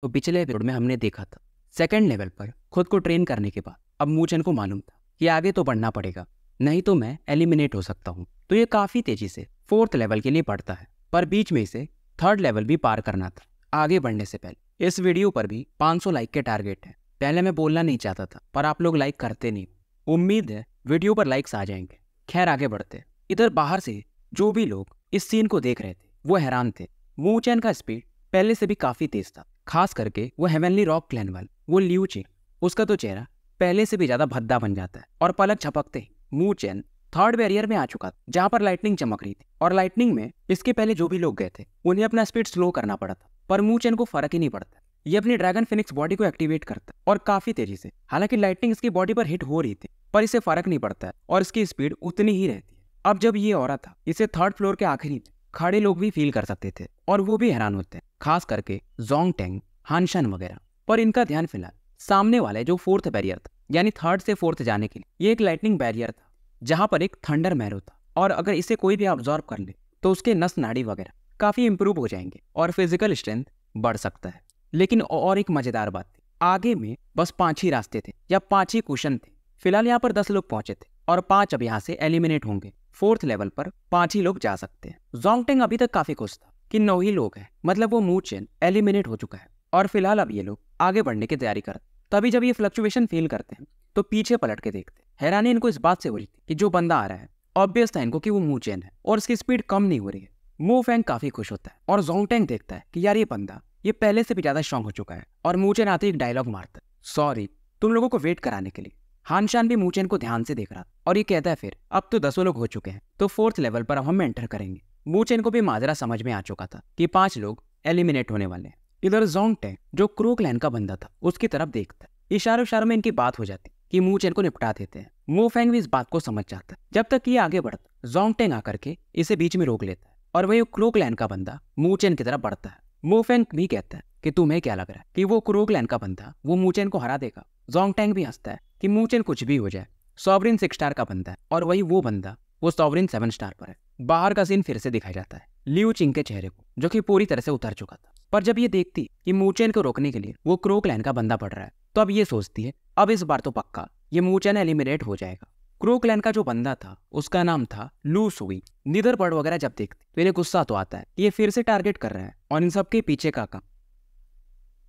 तो पिछले एपिसोड में हमने देखा था सेकंड लेवल पर खुद को ट्रेन करने के बाद अब मूचन को मालूम था कि आगे तो बढ़ना पड़ेगा, नहीं तो मैं एलिमिनेट हो सकता हूँ। तो ये काफी तेजी से फोर्थ लेवल के लिए बढ़ता है, पर बीच में इसे थर्ड लेवल भी पार करना था। आगे बढ़ने से पहले इस वीडियो पर भी 500 लाइक के टारगेट है। पहले मैं बोलना नहीं चाहता था, पर आप लोग लाइक करते नहीं। उम्मीद है वीडियो पर लाइक्स आ जाएंगे। खैर आगे बढ़ते। इधर बाहर से जो भी लोग इस सीन को देख रहे थे वो हैरान थे। मूचन का स्पीड पहले से भी काफी तेज था, खास करके वो हेवनली रॉक क्लैन वाला वो लियू चिंग। उसका तो चेहरा पहले से भी ज्यादा भद्दा बन जाता है और पलक झपकते ही मूचन थर्ड बैरियर में आ चुका था, जहां पर लाइटनिंग चमक रही थी। और लाइटनिंग में इसके पहले जो भी लोग गए थे उन्हें अपना स्पीड स्लो करना पड़ा था, पर मूचन को फर्क ही नहीं पड़ता। ये अपनी ड्रैगन फिनिक्स बॉडी को एक्टिवेट करता है और काफी तेजी से। हालांकि लाइटनिंग इसकी बॉडी पर हिट हो रही थी, पर इसे फर्क नहीं पड़ता है और इसकी स्पीड उतनी ही रहती है। अब जब ये हो रहा था, इसे थर्ड फ्लोर के आखिरी में खड़े लोग भी फील कर सकते थे और वो भी हैरान होते हैं, खास करके जोंगटेंग, हानशन वगैरह। पर इनका ध्यान फिलहाल सामने वाले जो फोर्थ बैरियर था, यानी थर्ड से फोर्थ जाने के लिए ये एक लाइटनिंग बैरियर था, जहां पर एक थंडर मैरो था। और अगर इसे कोई भी ऑब्जॉर्व कर ले तो उसके नस नाड़ी वगैरह काफी इंप्रूव हो जाएंगे और फिजिकल स्ट्रेंथ बढ़ सकता है। लेकिन और एक मजेदार बात थी, आगे में बस 5 ही रास्ते थे या 5 ही क्वेश्चन थे। फिलहाल यहाँ पर 10 लोग पहुंचे थे और 5 अब यहाँ से एलिमिनेट होंगे। फोर्थ लेवल पर 5 ही लोग जा सकते हैं। जोंगटेंग अभी तक काफी खुश था कि 9 ही लोग हैं, मतलब वो मूचन एलिमिनेट हो चुका है और फिलहाल अब ये लोग आगे बढ़ने की तैयारी करते। तभी जब ये फ्लक्चुएशन फील करते हैं तो पीछे पलट के देखते। हैरानी इनको इस बात से हो रही थी कि जो बंदा आ रहा है ऑब्वियस था इनको कि वो मूचन है और उसकी स्पीड कम नहीं हो रही है। मू फैंग काफी खुश होता है और जोंगटेंग देखता है कि यार ये बंदा ये पहले से भी ज्यादा स्ट्रांग हो चुका है। और मूचन आते ही एक डायलॉग मारता है, सॉरी तुम लोगों को वेट कराने के लिए। हानशान भी मूचन को ध्यान से देख रहा था और ये कहता है फिर अब तो 10 लोग हो चुके हैं, तो फोर्थ लेवल पर अब हम एंटर करेंगे। मूचन को भी माजरा समझ में आ चुका था कि 5 लोग एलिमिनेट होने वाले हैं। इधर जोंगटेंग जो क्रू क्लैन का बंदा था उसकी तरफ देखता है। इशारों में इनकी बात हो जाती कि मूचन को निपटा देते हैं। मू फैंग भी इस बात को समझ जाता है। जब तक ये आगे बढ़ता, जोंगटेंग आकर के इसे बीच में रोक लेता है और वही क्रू क्लैन का बंदा मूचन की तरफ बढ़ता है। मू फैंग भी कहता है कि तुम्हें क्या लग रहा है कि वो क्रू क्लैन का बंदा वो मूचन को हरा देगा। जोंगटेंग भी हंसता है कि मूचन कुछ भी हो जाए, सॉवरिन 6 स्टार का बंदा है और वही वो बंदा वो सॉवरिन 7 स्टार पर है। बाहर का सीन फिर से दिखाया जाता है लियू चिंग के चेहरे को, जो कि पूरी तरह से उतर चुका था। पर जब ये देखती कि मूचन को रोकने के लिए वो क्रू क्लैन का बंदा पड़ रहा है, तो अब ये सोचती है अब इस बार तो पक्का ये मूचन एलिमिनेट हो जाएगा। क्रू क्लैन का जो बंदा था उसका नाम था लू सुई। नीदर बर्ड वगैरह जब देखती तो इन्हें गुस्सा तो आता है कि ये फिर से टारगेट कर रहे हैं और इन सबके पीछे का काम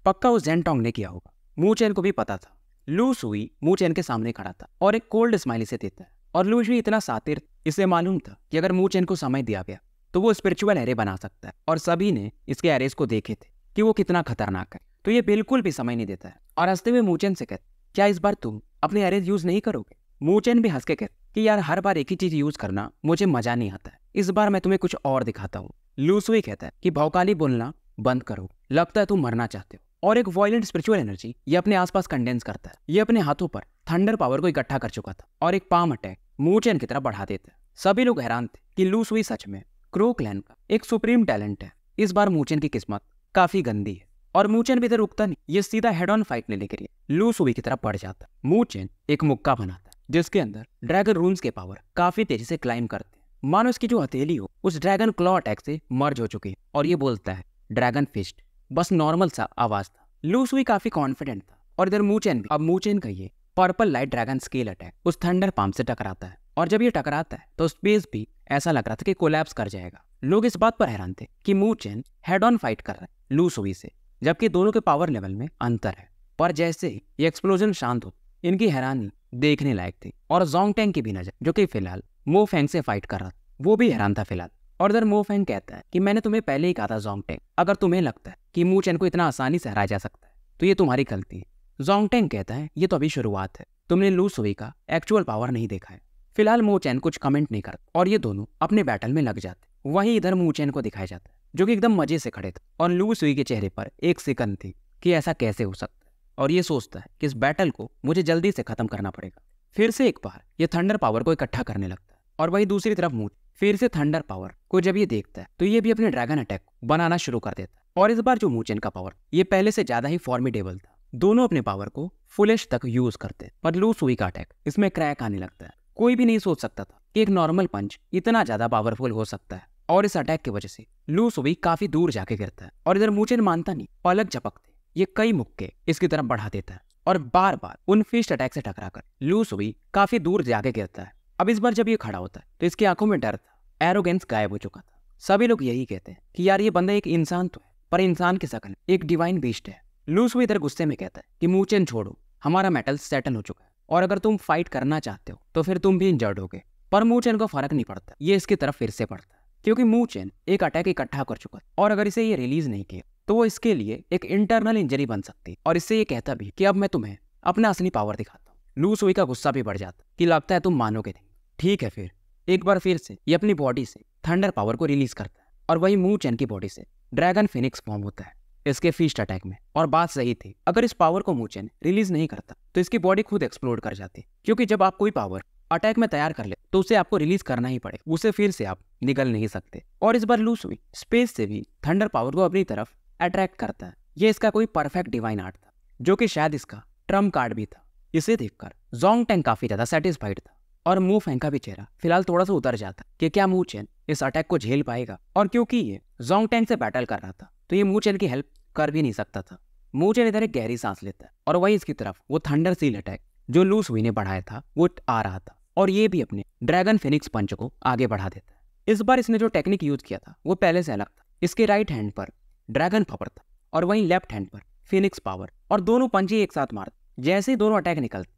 पक्का उस जेनटोंग ने किया होगा। मूचन को भी पता था। लू सुई मूचन के सामने खड़ा था और एक कोल्ड स्माइल इसे देता है। और लू सुई इतना सातिर, इसे मालूम था कि अगर मूचन को समय दिया गया तो वो स्पिरिचुअल एरे बना सकता है और सभी ने इसके एरेस को देखे थे कि वो कितना खतरनाक है। तो ये बिल्कुल भी समय नहीं देता है और हंसते हुए मूचन से कहता, क्या इस बार तुम अपने एरेस यूज नहीं करोगे? मूचन भी हंस के कहता कि यार हर बार एक ही चीज यूज करना मुझे मजा नहीं आता है, इस बार मैं तुम्हें कुछ और दिखाता हूँ। लू सुई कहता है कि भौकाली बोलना बंद करो, लगता है तुम मरना चाहते हो। और एक वॉयलेंट स्पिरिचुअल एनर्जी ये अपने आसपास कंडेंस करता है। ये अपने हाथों पर थंडर पावर को इकट्ठा कर चुका था और एक पाम अटैक मूचन की तरफ बढ़ा देता है। सभी लोग हैरान थे कि लू सुई सच में क्रू क्लैन का एक सुप्रीम टैलेंट है। इस बार मूचन की किस्मत काफी गंदी है और मूचन भी इधर रुकता नहीं, ये सीधा हेड ऑन फाइट लेने के लिए लू सुई की तरफ बढ़ जाता है। मूचन एक मुक्का बनाता है जिसके अंदर ड्रैगन रून्स के पावर काफी तेजी से क्लाइम करते हैं, मानो इसकी जो हथेली हो उस ड्रैगन क्लॉ अटैक से मर्ज हो चुकी है। और ये बोलता है ड्रैगन फिस्ट, बस नॉर्मल सा आवाज था। लू सुई काफी कॉन्फिडेंट था और इधर मूचन भी। अब मूचन का ये purple light dragon scale attack उस थंडर पाम से टकराता है और जब ये टकराता है तो स्पेस भी ऐसा लग रहा था कि कोलैप्स कर जाएगा। लोग इस बात पर हैरान थे कि मूचन हेड ऑन फाइट कर रहा है लू सुई से, जबकि दोनों के पावर लेवल में अंतर है। पर जैसे ही ये एक्सप्लोजन शांत हो, इनकी हैरानी देखने लायक थी। और जोंगटेंग की भी नजर, जो कि फिलहाल मो फैंग से फाइट कर रहा था, वो भी हैरान था फिलहाल। और इधर मो फैंग कहता है कि मैंने तुम्हें पहले ही कहा था जोंगटेंग, अगर तुम्हें लगता है कि मूचन को इतना आसानी से हराया जा सकता है तो ये तुम्हारी गलती है। जोंगटेंग कहता है ये तो अभी शुरुआत है, तुमने लू सुई का एक्चुअल पावर नहीं देखा है। फिलहाल मूचन कुछ कमेंट नहीं करता और ये दोनों अपने बैटल में लग जाते। वहीं इधर मूचन को दिखाया जाता है जो कि एकदम मजे से खड़े थे और लू सुई के चेहरे पर एक सिकन थी कि ऐसा कैसे हो सकता है। और ये सोचता है कि इस बैटल को मुझे जल्दी से खत्म करना पड़ेगा। फिर से एक बार ये थंडर पावर को इकट्ठा करने लगता है और वही दूसरी तरफ मूचन फिर से थंडर पावर को जब ये देखता है तो ये भी अपने ड्रैगन अटैक बनाना शुरू कर देता है। और इस बार जो मूचन का पावर ये पहले से ज्यादा ही फॉर्मिडेबल था। दोनों अपने पावर को फुलेश तक यूज करते हैं, पर लू सुई का अटैक इसमें क्रैक आने लगता है। कोई भी नहीं सोच सकता था कि एक नॉर्मल पंच इतना ज्यादा पावरफुल हो सकता है और इस अटैक की वजह से लू सुई काफी दूर जाके गिरता है। और इधर मूचन मानता नहीं, पलक झपकते ये कई मुक्के इसकी तरफ बढ़ा देता है और बार बार उन फिस्ट अटैक से टकराकर लू सुई काफी दूर जाके गिरता है। अब इस बार जब ये खड़ा होता है तो इसकी आंखों में डर था, एरोगेंस गायब हो चुका था। सभी लोग यही कहते हैं कि यार ये बंदा एक इंसान तो है, पर इंसान की शक्ल एक डिवाइन बीस्ट है। लू सुई इधर गुस्से में कहता है कि मू चेन छोड़ो, हमारा मेटल सेटल हो चुका है और अगर तुम फाइट करना चाहते हो तो फिर तुम भी इंजर्ड होगे। पर मू चेन को फर्क नहीं पड़ता, ये इसकी तरफ फिर से पड़ता है क्योंकि मू चेन एक अटैक इकट्ठा कर चुका है और अगर इसे ये रिलीज नहीं किया तो वो इसके लिए एक इंटरनल इंजरी बन सकती है। और इससे ये कहता भी कि अब मैं तुम्हें अपना असली पावर दिखाता हूँ। लू सुई का गुस्सा भी बढ़ जाता कि लगता है तुम मानोगे नहीं। ठीक है, फिर एक बार फिर से ये अपनी बॉडी से थंडर पावर को रिलीज करता है और वही मू चेन की बॉडी से ड्रैगन फिनिक्स फॉर्म होता है इसके फीस्ट अटैक में। और बात सही थी, अगर इस पावर को मू चेन रिलीज नहीं करता तो इसकी बॉडी खुद एक्सप्लोड कर जाती, क्योंकि जब आप कोई पावर अटैक में तैयार कर ले तो उसे आपको रिलीज करना ही पड़े, उसे फिर से आप निकल नहीं सकते। और इस बार लू सुई स्पेस से भी थंडर पावर को अपनी तरफ अट्रैक्ट करता है। ये इसका कोई परफेक्ट डिवाइन आर्ट था, जो कि शायद इसका ट्रम्प कार्ड भी था। इसे देखकर जोंग टैंग काफी ज्यादा सेटिस्फाइड था और मू फेंग का भी चेहरा फिलहाल थोड़ा सा उतर जाता कि क्या मू चेन इस अटैक को झेल पाएगा। और क्योंकि ये जोंग टैंग से बैटल कर रहा था तो ये मू चेन की हेल्प कर भी नहीं सकता था। मू चेन इधर एक गहरी सांस लेता है और वही इसकी तरफ वो थंडर सील अटैक जो लू सुई ने बढ़ाया था वो आ रहा था और ये भी अपने ड्रैगन फिनिक्स पंच को आगे बढ़ा देता है। इस बार इसने जो टेक्निक यूज किया था वो पहले से अलग था। इसके राइट हैंड पर ड्रैगन पावर था और वहीं लेफ्ट हैंड पर फिनिक्स पावर, और दोनों पंच ही एक साथ मारते। जैसे ही दोनों अटैक निकलते,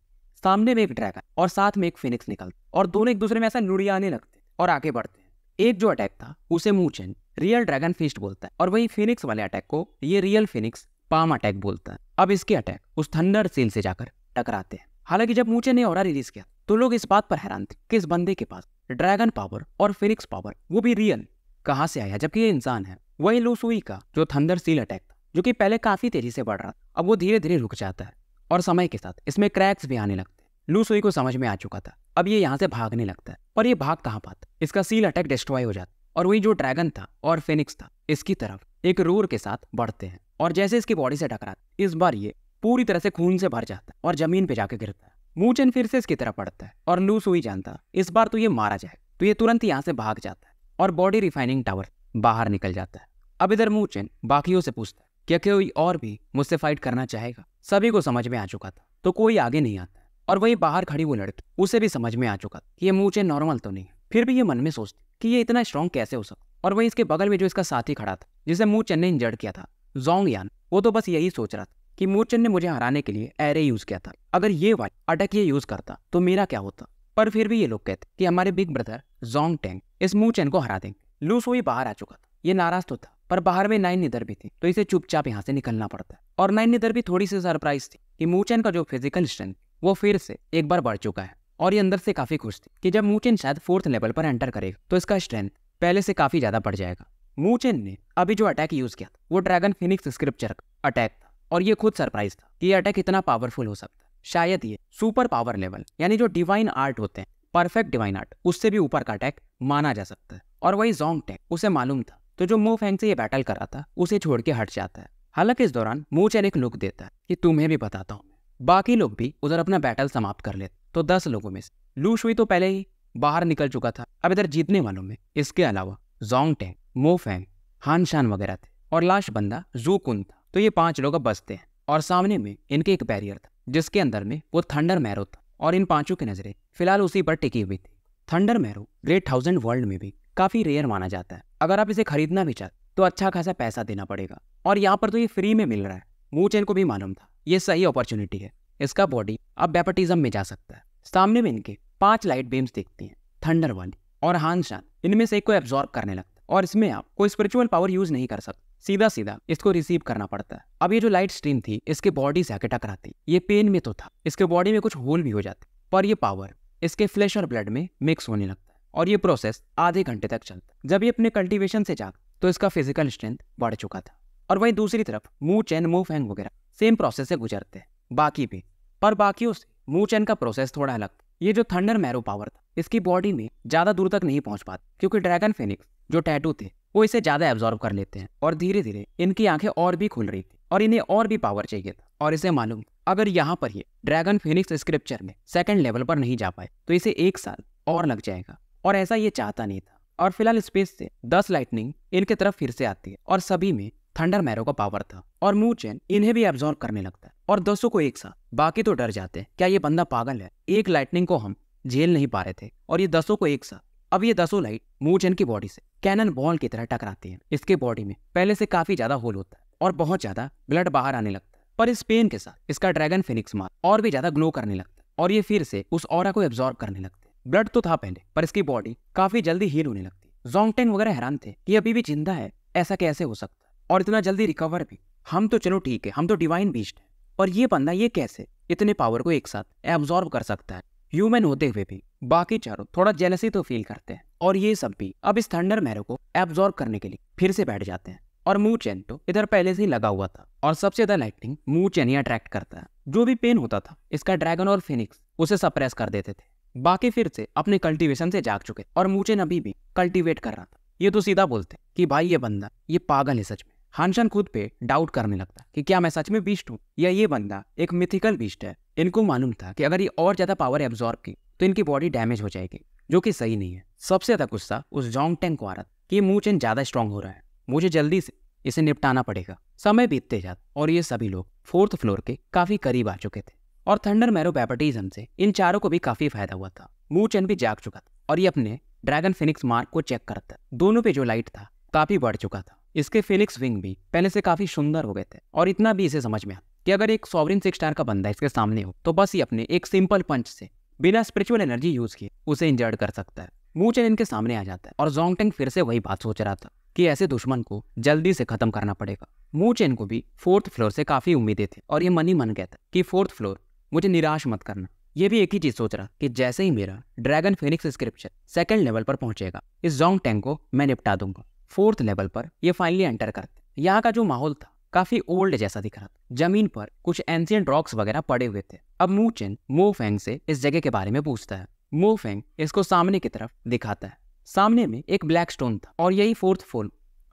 सामने में एक ड्रैगन और साथ में एक फिनिक्स निकलते और दोनों एक दूसरे में ऐसा लुढ़ियाने लगते और आगे बढ़ते हैं। एक जो अटैक था उसे मू चेन रियल ड्रैगन फिस्ट बोलता है और वही फिनिक्स वाले अटैक को ये रियल फिनिक्स पाम अटैक बोलता है। अब इसके अटैक उस थंडर सील से जाकर टकराते हैं। हालांकि जब मू चेन ने ऑरा रिलीज किया तो लोग इस बात पर हैरान थे कि इस बंदे के पास ड्रैगन पावर और फिनिक्स पावर वो भी रियल कहां से आया, जबकि ये इंसान है। वही लू सुई का जो थंडर सील अटैक था, जो कि पहले काफी तेजी से बढ़ रहा, अब वो धीरे धीरे रुक जाता है और समय के साथ इसमें क्रैक्स भी आने लगते हैं। लू सुई को समझ में आ चुका था, अब ये यहाँ से भागने लगता है। पर ये भाग कहाँ पाता, इसका सील अटैक डिस्ट्रॉय हो जाता और वही जो ड्रैगन था और फिनिक्स था इसकी तरफ एक रोर के साथ बढ़ते हैं और जैसे इसकी बॉडी से टकराते इस बार ये पूरी तरह से खून से भर जाता है और जमीन पे जाके गिरता है। मू चेन फिर से इसकी तरफ पड़ता है और लू सुई जानता इस बार तो ये मारा जाए, तो ये तुरंत यहाँ से भाग जाता है और बॉडी रिफाइनिंग टावर बाहर निकल जाता है। अब इधर मू चेन बाकियों से पूछता है क्या कोई और भी मुझसे फाइट करना चाहेगा। सभी को समझ में आ चुका था तो कोई आगे नहीं आता और वही बाहर खड़ी वो लड़की, उसे भी समझ में आ चुका था कि ये मू चेन नॉर्मल तो नहीं है। फिर भी ये मन में सोचती कि ये इतना स्ट्रॉन्ग कैसे हो सकता। और वही इसके बगल में जो इसका साथी खड़ा था जिसे मू चेन ने इंजर्ड किया था, जोंग यान, वो तो बस यही सोच रहा था कि मू चेन ने मुझे हराने के लिए एरे यूज किया था, अगर ये वाला अटैक ये यूज करता तो मेरा क्या होता। पर फिर भी ये लोग कहते कि हमारे बिग ब्रदर जोंग टैंग इस मू चेन को हरा देंगे। लू सुई बाहर आ चुका था, ये नाराज तो था पर बाहर में नाइन निदर भी थी तो इसे चुपचाप यहाँ से निकलना पड़ता है। और नाइन निदर भी थोड़ी सी सरप्राइज थी कि मू चेन का जो फिजिकल स्ट्रेंथ वो फिर से एक बार बढ़ चुका है और ये अंदर से काफी खुश थी कि जब मू चेन शायद 4th लेवल पर एंटर करेगा तो इसका स्ट्रेंथ पहले से काफी ज्यादा बढ़ जाएगा। मू चेन ने अभी जो अटैक यूज किया था वो ड्रैगन फिनिक्स स्क्रिप्चर अटैक था और ये खुद सरप्राइज था कि ये अटैक इतना पावरफुल हो सकता है। शायद ये सुपर पावर लेवल यानी जो डिवाइन आर्ट होते हैं, परफेक्ट डिवाइन आर्ट, उससे भी ऊपर का अटैक माना जा सकता है। और वही जोंग टैंग, उसे मालूम था तो जो मू फेंग से ये बैटल कर रहा था उसे छोड़ के हट जाता है। हालांकि इस दौरान मू चेन एक लुक देता है कि तुम्हें भी बताता हूँ। बाकी लोग भी उधर अपना बैटल समाप्त कर लेते तो 10 लोगों में से लू सुई तो पहले ही बाहर निकल चुका था। अब इधर जीतने वालों में इसके अलावा जोंग टैंग, मू फेंग, हान शान वगैरह थे और लास्ट बंदा जू कुन था। तो ये 5 लोग अब बचते हैं और सामने में इनके एक बैरियर था जिसके अंदर में वो थंडर मैरो था और इन 5 की नजरें फिलहाल उसी पर टिकी हुई थी। थंडर मैरो ग्रेट 1000 वर्ल्ड में भी काफी रेयर माना जाता है। अगर आप इसे खरीदना भी चाहते तो अच्छा खासा पैसा देना पड़ेगा और यहाँ पर तो ये फ्री में मिल रहा है। मू चेन को भी मालूम था ये सही अपॉर्चुनिटी है, इसका बॉडी अब बैप्टिज्म में जा सकता है। सामने में इनके 5 लाइट बीम्स दिखती हैं, थंडर वाली और हान शान इनमें से एक को एब्जॉर्ब करने लगता है और इसमें आप कोई स्पिरिचुअल पावर यूज नहीं कर सकते, सीधा सीधा इसको रिसीव करना पड़ता है। अब ये जो लाइट स्ट्रीम थी इसके बॉडी से आके टकराती, ये पेन में तो था, इसके बॉडी में कुछ होल भी हो जाते, पर ये पावर इसके फ्लैश और ब्लड में मिक्स होने लगता है और ये प्रोसेस आधे घंटे तक चलता है। जब ये अपने कल्टीवेशन से जाग तो इसका फिजिकल स्ट्रेंथ बढ़ चुका था। और वहीं दूसरी तरफ मू चेन, मू फेंग वगैरह सेम प्रोसेस से गुजरते हैं, बाकी भी। पर बाकियों से मू चेन का प्रोसेस थोड़ा अलग था। ये जो थंडर मैरो पावर था इसकी बॉडी में ज्यादा दूर तक नहीं पहुंच पाता क्योंकि ड्रैगन फिनिक्स जो टैटू थे वो इसे ज्यादा एब्जॉर्ब कर लेते हैं और धीरे धीरे इनकी आंखें और भी खुल रही थी और इन्हें और भी पावर चाहिए था। और इसे मालूम अगर यहाँ पर ये ड्रैगन फिनिक्स स्क्रिप्चर में 2nd लेवल पर नहीं जा पाए तो इसे 1 साल और लग जाएगा और ऐसा ये चाहता नहीं था। और फिलहाल स्पेस से 10 लाइटनिंग इनके तरफ फिर से आती है और सभी में थंडर मैरो का पावर था और मू चेन इन्हें भी एब्जॉर्ब करने लगता है और 200 को एक साथ। बाकी तो डर जाते हैं, क्या ये बंदा पागल है, एक लाइटनिंग को हम झेल नहीं पा रहे थे और ये 200 को एक साथ। अब ये 200 लाइट मू चेन की बॉडी से कैनन बॉल की तरह टकराती है। इसके बॉडी में पहले से काफी ज्यादा होल होता है और बहुत ज्यादा ब्लड बाहर आने लगता है, पर इस पेन के साथ इसका ड्रैगन फिनिक्स मार्क और भी ज्यादा ग्लो करने लगता है और ये फिर से उस ऑरा को एब्जॉर्ब करने लगते हैं। ब्लड तो था पहले, पर इसकी बॉडी काफी जल्दी हील होने लगती है। ज़ोंगटेंग वगैरह हैरान थे कि अभी भी जिंदा है, ऐसा कैसे हो सकता है और इतना जल्दी रिकवर भी। हम तो चलो ठीक है, हम तो डिवाइन बीस्ट है, और ये बंदा ये कैसे इतने पावर को एक साथ एब्जॉर्ब कर सकता है ह्यूमन होते हुए भी। बाकी चारों थोड़ा जेलसी तो फील करते हैं और ये सब भी अब इस थंडर मैरो को एब्जॉर्ब करने के लिए फिर से बैठ जाते हैं। और मू चेन तो इधर पहले से ही लगा हुआ था और सबसे ज्यादा लाइटनिंग मू चेन ही अट्रैक्ट करता है। जो भी पेन होता था इसका ड्रैगन और फिनिक्स उसे सप्रेस कर देते थे। बाकी फिर से अपने कल्टीवेशन से जाग चुके और मू चेन अभी भी कल्टीवेट कर रहा था। ये तो सीधा बोलते कि भाई ये बंदा ये पागल है सच में। हानशान खुद पे डाउट करने लगता कि क्या मैं सच में बीस्ट हूँ या ये बंदा एक मिथिकल बीस्ट है। इनको मालूम था कि अगर ये और ज्यादा पावर एब्जॉर्ब की तो इनकी बॉडी डैमेज हो जाएगी, जो कि सही नहीं है। सबसे ज्यादा गुस्सा उस ज़ोंगटेंग को आ रहा था कि मू चेन ज्यादा स्ट्रांग हो रहा है, मुझे जल्दी से इसे निपटाना पड़ेगा। समय बीतते जाता और ये सभी लोग 4th फ्लोर के काफी करीब आ चुके थे और थंडर मैरो बैप्टिज्म से इन चारों को भी काफी फायदा हुआ था। मू चेन भी जाग चुका था और ये अपने ड्रैगन फिनिक्स मार्क को चेक करता। दोनों पे जो लाइट था काफी बढ़ चुका था। इसके फिनिक्स विंग भी पहले से काफी सुंदर हो गए थे और इतना भी इसे समझ में आया कि अगर एक सॉवरिन 6 स्टार का बंदा इसके सामने हो तो बस ये अपने एक सिंपल पंच से बिना स्पिरिचुअल एनर्जी यूज किए उसे इंजर्ड कर सकता है। मू चेन इनके सामने आ जाता है और ज़ोंगटेंग फिर से वही बात सोच रहा था कि ऐसे दुश्मन को जल्दी से खत्म करना पड़ेगा। मू चेन को भी 4th फ्लोर से काफी उम्मीदें थी और ये मन ही मन कहता कि 4th फ्लोर मुझे निराश मत करना। ये भी एक ही चीज सोच रहा कि जैसे ही मेरा dragon Phoenix scripture 2nd level पर पहुंचेगा इस ज़ोंगटेंग को मैं निपटा दूंगा। 4th लेवल पर ये फाइनली एंटर करते। यहाँ का जो माहौल था काफी ओल्ड जैसा दिख रहा था। जमीन पर कुछ एंशिएंट रॉक्स वगैरह पड़े हुए थे। अब मू चेन मो फेंग से इस जगह के बारे में पूछता है। मो फेंग इसको सामने की तरफ दिखाता है। सामने में एक ब्लैक स्टोन था और यही 4th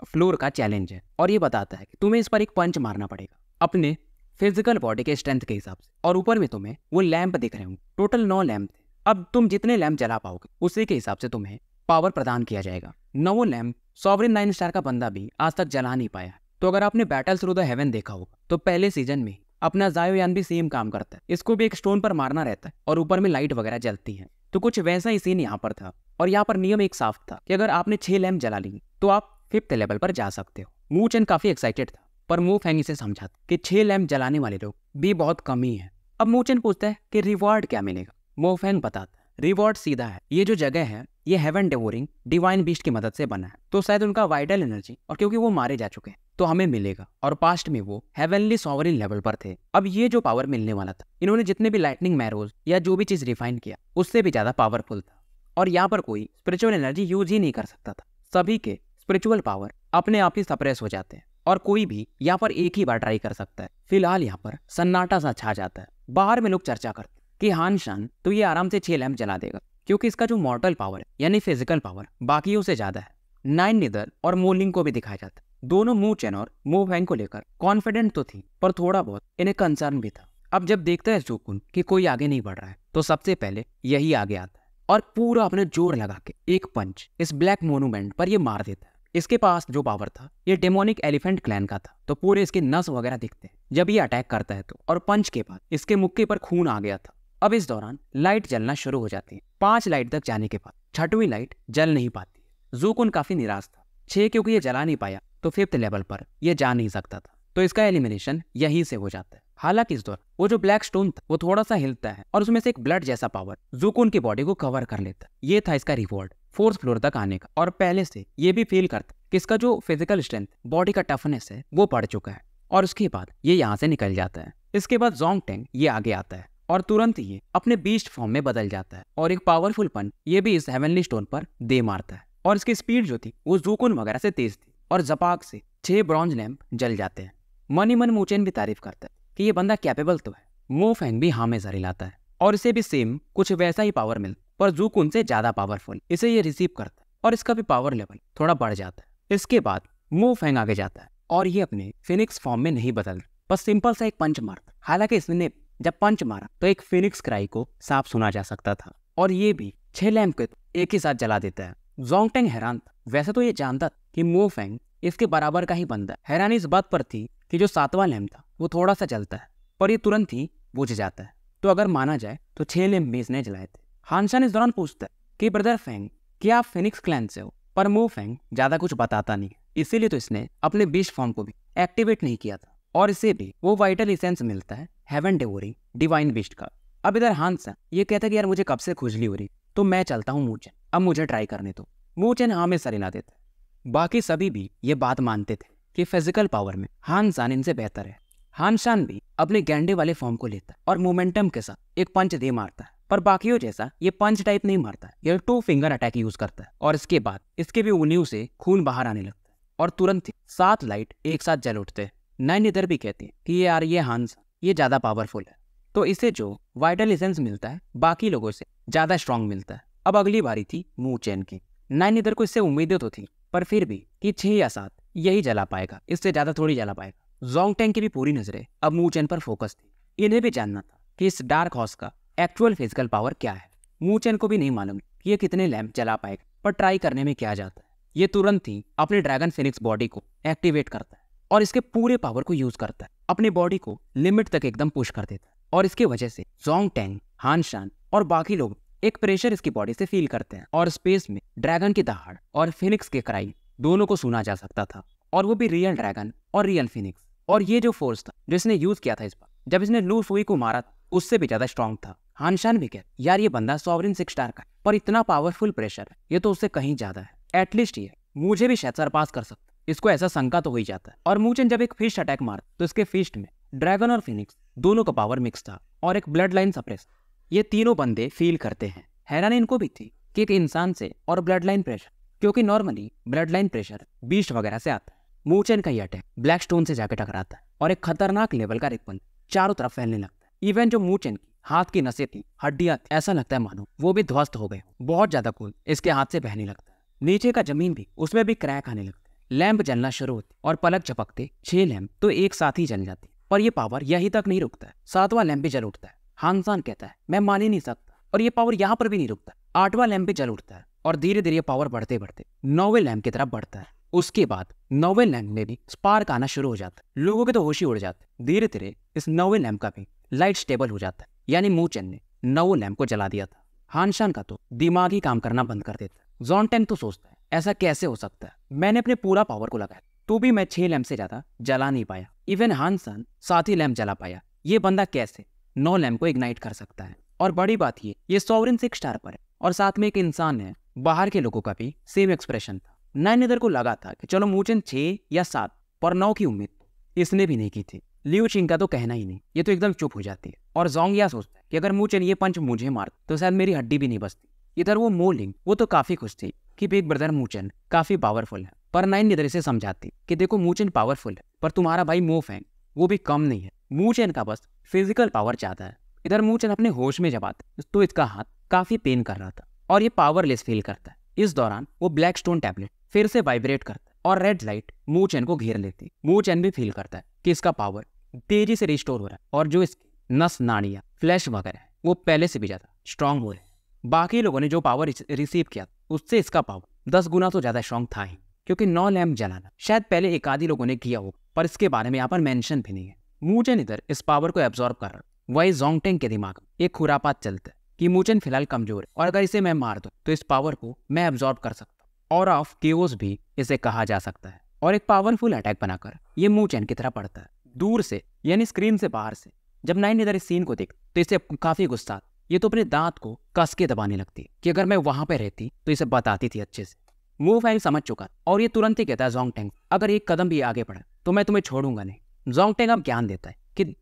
फ्लोर का चैलेंज है और ये बताता है कि तुम्हें इस पर एक पंच मारना पड़ेगा अपने फिजिकल बॉडी के स्ट्रेंथ के हिसाब से। और ऊपर में तुम्हें वो लैंप दिख रहे होंगे, टोटल 9 लैंप थे। अब तुम जितने लैंप जला पाओगे उसी के हिसाब से तुम्हें पावर प्रदान किया जाएगा। 9 लैंप सॉवरिन 9 स्टार का बंदा भी आज तक जला नहीं पाया। तो अगर आपने बैटल थ्रू द हेवन देखा होगा तो पहले सीजन में अपना ज़ायोयान भी सेम काम करता है। इसको भी एक स्टोन पर मारना रहता है और ऊपर में लाइट वगैरह जलती है। तो कुछ वैसा ही सीन यहाँ पर था और यहाँ पर नियम एक साफ था कि अगर आपने 6 लैंप जला ली तो आप 5th लेवल पर जा सकते हो। मू चेन काफी एक्साइटेड था पर मू फेंग इसे समझाता कि 6 लैंप जलाने वाले लोग भी बहुत कम ही है। अब मू चेन पूछता है कि रिवॉर्ड क्या मिलेगा। मू फेंग बताता है रिवॉर्ड सीधा है, ये जो जगह है ये हेवन डेवोरिंग डिवाइन बीस्ट की मदद से बना है। तो शायद उनका वाइटल एनर्जी और क्योंकि वो मारे जा चुके हैं तो हमें मिलेगा और पास्ट में वो हेवनली सॉवरिन लेवल पर थे। अब ये जो पावर मिलने वाला था इन्होंने जितने भी लाइटनिंग मैरोज या जो भी चीज रिफाइन किया उससे भी ज्यादा पावरफुल था और यहाँ पर कोई स्पिरिचुअल एनर्जी यूज ही नहीं कर सकता था। सभी के स्पिरिचुअल पावर अपने आप ही सप्रेस हो जाते हैं और कोई भी यहाँ पर एक ही बार ट्राई कर सकता है। फिलहाल यहाँ पर सन्नाटा सा छा जाता है। बाहर में लोग चर्चा करते कि हानशान तो ये आराम से 6 लैंप जला देगा क्योंकि इसका जो मॉर्टल पावर है यानी फिजिकल पावर बाकियों से ज्यादा है। 9 निदर और मोलिंग को भी दिखाया जाता है। दोनों मू चेन और मू फेंग को लेकर कॉन्फिडेंट तो थी पर थोड़ा बहुत इन्हें कंसर्न भी था। अब जब देखता है ज़ोकुन कि कोई आगे नहीं बढ़ रहा है तो सबसे पहले यही आगे आता है और पूरा अपने जोर लगा के एक पंच इस ब्लैक मोन्यूमेंट पर ये मार देता है। इसके पास जो पावर था ये डेमोनिक एलिफेंट क्लैन का था तो पूरे इसके नस वगैरह दिखते हैं जब ये अटैक करता है तो। और पंच के बाद इसके मुक्के पर खून आ गया था। अब इस दौरान लाइट जलना शुरू हो जाती है। 5 लाइट तक जाने के बाद 6वीं लाइट जल नहीं पाती। ज़ोकुन काफी निराश था। 6 क्योंकि ये जला नहीं पाया तो 5th लेवल पर ये जा नहीं सकता था तो इसका एलिमिनेशन यहीं से हो जाता है। हालांकि इस दौरान वो जो ब्लैक स्टोन था वो थोड़ा सा हिलता है और उसमें से एक ब्लड जैसा पावर ज़ोकुन की बॉडी को कवर कर लेता है। ये था इसका रिवॉर्ड 4th फ्लोर तक आने का और पहले से ये भी फील करता कि इसका जो फिजिकल स्ट्रेंथ बॉडी का टफनेस है वो बढ़ चुका है और उसके बाद ये यहाँ से निकल जाता है। इसके बाद ज़ोंगटेंग ये आगे आता है और तुरंत ये अपने बीस्ट फॉर्म में बदल जाता है और एक पावरफुल पंच ये भी इस हेवनली स्टोन पर दे मारता है और इसकी स्पीड जो थी वो ज़ोकुन वगैरह से तेज थी और जपाक से 6 ब्रॉन्ज लैंप जल जाते हैं। मन ही मन मू चेन भी तारीफ करता है कि ये बंदा कैपेबल तो है। मू फेंग भी हाँ में जरी लाता है और इसे भी सेम कुछ वैसा ही पावर मिलता पर ज़ोकुन से ज्यादा पावरफुल इसे ये रिसीव करता है और इसका भी पावर लेवल थोड़ा बढ़ जाता है। इसके बाद मू फेंग आगे जाता है और ये अपने फिनिक्स फॉर्म में नहीं बदलता बस सिंपल सा एक पंच मारता। हालांकि इसने जब पंच मारा तो एक फिनिक्स क्राई को साफ सुना जा सकता था और ये भी 6 लैंप को एक ही साथ जला देता है। ज़ोंगटेंग हैरान था। वैसे तो ये जानता था कि मू फेंग इसके बराबर का ही बनता है। हैरानी इस बात पर थी कि जो 7वां लैंप था वो थोड़ा सा जलता है, पर ये तुरंत ही बुझ जाता है। तो अगर माना जाए तो 6 लैंप भी इसने जलाए थे। हानशान इस दौरान पूछता है कि ब्रदर फेंग, क्या आप फिनिक्स क्लैन से हो? पर मो फेंग ज्यादा कुछ बताता नहीं, इसीलिए तो इसने अपने बीस्ट फॉर्म को भी एक्टिवेट नहीं किया था, और इसे भी वो वाइटल इसेंस मिलता है हेवन डेवोरिंग डिवाइन बीस्ट का। अब इधर हानशान ये कहता है कि यार मुझे कब से खुजली हो रही, तो मैं चलता हूँ मूचेन, अब मुझे ट्राई करने दो। मूचेन हाँ में सर हिला देता है। बाकी सभी भी ये बात मानते थे कि फिजिकल पावर में हानशान इनसे बेहतर है। हानशान भी अपने गैंडे वाले फॉर्म को लेता है और मोमेंटम के साथ एक पंच दे मारता है, पर बाकियों जैसा ये पंच टाइप नहीं मारता है, ये 2 फिंगर अटैक यूज करता है। और इसके बाद इसके भी उंगलियों से खून बाहर आने लगता है और तुरंत ही 7 लाइट एक साथ जल उठते हैं। नाइन इधर भी कहते हैं कि यार ये हानशान ये ज्यादा पावरफुल है, तो इसे जो वाइटल एसेंस मिलता है बाकी लोगों से ज्यादा स्ट्रांग मिलता है। अब अगली बारी थी मूचेन की। नाइन इधर को इससे उम्मीदें तो थी, पर फिर भी कि 6 या 7 यही जला पाएगा, इससे ज्यादा थोड़ी जला पाएगा। जोंगटेंग की भी पूरी नजरें अब मूचेन पर फोकस थी। इन्हें भी जानना था कि इस डार्क हॉर्स का एक्चुअल फिजिकल पावर क्या है। मूचेन को भी नहीं मालूम कि ये कितने लैंप जला पाएगा, पर ट्राई करने में क्या जाता है। ये तुरंत ही अपने ड्रैगन फिनिक्स बॉडी को एक्टिवेट करता है और इसके पूरे पावर को यूज करता है, अपनी बॉडी को लिमिट तक एकदम पुश कर देता है। और इसके वजह से जोंगटेंग, हानशान और बाकी लोग एक प्रेशर इसकी बॉडी से फील करते हैं, और स्पेस में ड्रैगन की दहाड़ और फिनिक्स के क्राई दोनों को सुना जा सकता था, और वो भी रियल ड्रैगन और रियल फिनिक्स। और ये जो फोर्स था जो इसने यूज किया था इस बार जब इसने लू फुई को मारा था, उससे भी ज्यादा स्ट्रांग था। हानशान भी कह यार ये बंदा सॉवरिन 6 स्टार का है, पर इतना पावरफुल प्रेशर है, ये तो उससे कहीं ज्यादा है। एटलीस्ट ये मुझे भी शायद सरपास कर सकता, इसको ऐसा शंका तो हो ही जाता है। और मूचेन जब एक फिस्ट अटैक मारा तो इसके फिस्ट में ड्रैगन और फिनिक्स दोनों का पावर मिक्स था और एक ब्लड लाइन सप्रेस। ये तीनों बंदे फील करते हैं। हैरानी इनको भी थी कि एक इंसान से और ब्लड लाइन प्रेशर, क्योंकि normally blood line pressure beast वगैरह से आता है। मूचेन का ये अटैक ब्लैक स्टोन से जाके टकराता है और एक खतरनाक लेवल का रिपल चारों तरफ फैलने लगता है। इवन जो मूचेन की हाथ की नसें थी, हड्डियां थी, ऐसा लगता है मानो वो भी ध्वस्त हो गए। बहुत ज्यादा खून इसके हाथ से बहने लगता है। नीचे का जमीन भी उसमें भी क्रैक आने लगता है। लैंप जलना शुरू होती और पलक झपकते 6 लैंप तो एक साथ ही जल जाती। और ये पावर यहीं तक नहीं रुकता है, 7वां लैंप भी जल उठता है। हानशान कहता है मैं मान ही नहीं सकता, और ये पावर यहाँ पर भी नहीं रुकता। 8वां लैंप भी जल उठता है और धीरे धीरे पावर बढ़ते बढ़ते 9वें लैंप की तरफ बढ़ता है। उसके बाद 9वें लैंप में भी स्पार्क आना शुरू हो जाता है। लोगों के तो होश ही उड़ जाते हैं। धीरे धीरे इस 9वें लैंप का भी लाइट स्टेबल हो जाता है, यानी मूचेन ने 9वें लैंप को जला दिया था। हानशान का तो दिमाग ही काम करना बंद कर देता है। जोंगटेंग तो सोचता है ऐसा कैसे हो सकता है, मैंने अपने पूरा पावर को लगाया तो भी मैं 6 लैंप से ज्यादा जला नहीं पाया। इवन हानशान 7 ही लैंप जला पाया। ये बंदा कैसे 9 लैंप को इग्नाइट कर सकता है? और बड़ी बात ये सॉवरिन 6 स्टार पर है और साथ में एक इंसान है। बाहर के लोगों का भी सेम एक्सप्रेशन था। नाइन इधर को लगा था कि चलो मूचेन 6 या 7 पर 9 की उम्मीद इसने भी नहीं की थी। लियू चिंग का तो कहना ही नहीं, ये तो एकदम चुप हो जाती है। और जोंग सोचता है कि अगर मूचेन ये पंच मुझे मार तो शायद मेरी हड्डी भी नहीं बचती। इधर वो मोलिंग वो तो काफी खुश थी कि बिग ब्रदर मूचेन काफी पावरफुल है, पर नाइन इधर से समझाती कि देखो मूचेन पावरफुल है, पर तुम्हारा भाई मो फेंग वो भी कम नहीं है। मूचेन का बस फिजिकल पावर चाहता है। इधर मूचेन अपने होश में जब आता तो इसका हाथ काफी पेन कर रहा था और ये पावरलेस फील करता है। इस दौरान वो ब्लैक स्टोन टैबलेट फिर से वाइब्रेट करता है और रेड लाइट मूचेन को घेर लेती। मूचेन भी फील करता है कि इसका पावर तेजी से रिस्टोर हो रहा है और जो इसकी नस नाड़ियां फ्लैश वगैरह है वो पहले से भी ज्यादा स्ट्रांग हो रहे हैं। बाकी लोगों ने जो पावर रिसीव किया उससे इसका पावर 10 गुना तो ज्यादा स्ट्रांग था ही, क्योंकि 9 लैंप जलाना शायद पहले एक आधी लोगों ने किया हो, पर इसके बारे में यहाँ पर मेंशन भी नहीं है। मूचेन इधर इस पावर को एब्जॉर्ब कर रहा। वही जोंगटेंग के दिमाग में एक खुरापात चलता है कि मूचेन फिलहाल कमजोर है और अगर इसे मैं मार दूं तो इस पावर को मैं एब्जॉर्ब कर सकता हूँ। और ऑफ केओस भी इसे कहा जा सकता है। और एक पावरफुल अटैक बनाकर ये मूचेन की तरह पड़ता है दूर से, यानी स्क्रीन से बाहर से। जब नाइन इधर इस सीन को देखता तो इसे काफी गुस्सा आता। ये तो अपने दांत को कस के दबाने लगती है कि अगर मैं वहां पे रहती तो इसे बताती थी अच्छे से। मू फेंग समझ चुका और ये तुरंत ही कहता है जोंगटेंग अगर एक कदम भी आगे बढ़ा तो मैं तुम्हें छोड़ूंगा नहीं। जोंगटेंग अब ज्ञान देता है कि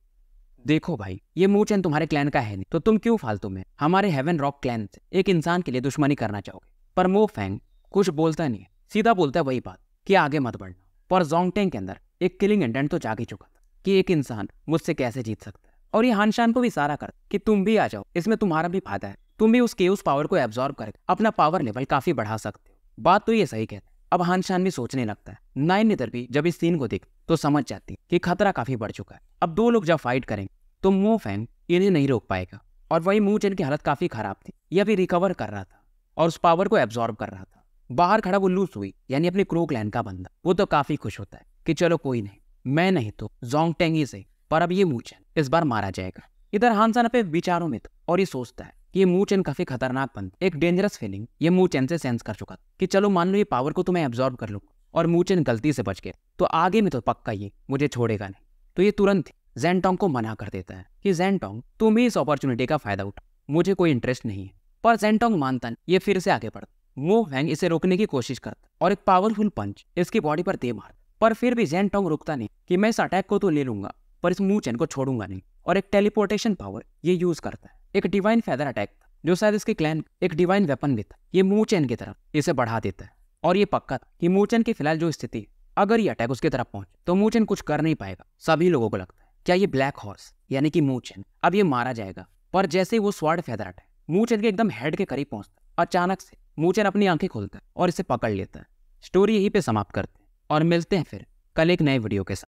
देखो भाई ये मूचेन तुम्हारे क्लैन का है नहीं, तो तुम क्यों फालतू में हमारे हेवन रॉक क्लैन से एक इंसान के लिए दुश्मनी करना चाहोगे। पर मू फेंग कुछ बोलता नहीं है, सीधा बोलता है वही बात कि आगे मत बढ़ना। पर जोंगटेंग के अंदर एक किलिंग इंटेंट तो जाग ही चुका था कि एक इंसान मुझसे कैसे जीत सकता है। और ये हानशान को भी इशारा कर कि तुम भी आ जाओ, इसमें तुम्हारा भी फायदा है, तुम भी उस केओस पावर को एब्जॉर्ब करके अपना पावर लेवल काफी बढ़ा सकते हो। बात तो ये सही कहता है। अब हानशान भी सोचने लगता है। नाइन इधर भी जब इस सीन को देख तो समझ जाती है कि खतरा काफी बढ़ चुका है। अब 2 लोग जब फाइट करेंगे तो मू फेंग इन्हें नहीं रोक पाएगा। और वही मूचेन की हालत काफी खराब थी, यह भी रिकवर कर रहा था और उस पावर को एब्जॉर्ब कर रहा था। बाहर खड़ा वो लूस हुई यानी अपने क्रो क्लैन का बंदा, वो तो काफी खुश होता है कि चलो कोई नहीं, मैं नहीं तो जोंग टेंग ही से, पर अब ये मूचेन इस बार मारा जाएगा। इधर हानसन अपने विचारों में था और ये सोचता है कि ये मूचेन काफी खतरनाक बंदा, एक डेंजरस फीलिंग ये मूचेन से सेंस कर चुका था कि चलो मान लो ये पावर को तो मैं एब्जॉर्ब कर लूँ और मूचेन गलती से बच गया तो आगे में तो पक्का ये मुझे छोड़ेगा नहीं। तो ये तुरंत ज़ेनटोंग को मना कर देता है कि ज़ेनटोंग तुम ही इस अपॉर्चुनिटी का फायदा उठा, मुझे कोई इंटरेस्ट नहीं है। पर ज़ेनटोंग मानता नहीं, ये फिर से आगे बढ़ता। वो फैंग इसे रोकने की कोशिश करता और एक पावरफुल पंच इसकी बॉडी पर दे मारता, पर फिर भी ज़ेनटोंग रुकता नहीं कि मैं इस अटैक को तो ले लूंगा पर इस मूचेन को छोड़ूंगा नहीं, और एक टेलीपोर्टेशन पावर ये यूज करता है। एक डिवाइन फेदर अटैक था जो शायद इसके क्लैन एक डिवाइन वेपन भी था, ये मूचेन की तरफ इसे बढ़ा देता है और ये पक्का था कि मूचेन की फिलहाल जो स्थिति है, अगर ये अटैक उसकी तरफ पहुंचे तो मूचेन कुछ कर नहीं पाएगा। सभी लोगों को लगता है क्या ये ब्लैक हॉर्स यानी कि मूचेन अब ये मारा जाएगा, पर जैसे ही वो स्वॉर्ड फेदर अटैक मूचेन के एकदम हेड के करीब पहुंचता है, अचानक से मूचेन अपनी आंखें खोलता है और इसे पकड़ लेता है। स्टोरी यहीं पे समाप्त करते हैं और मिलते हैं फिर कल एक नए वीडियो के साथ।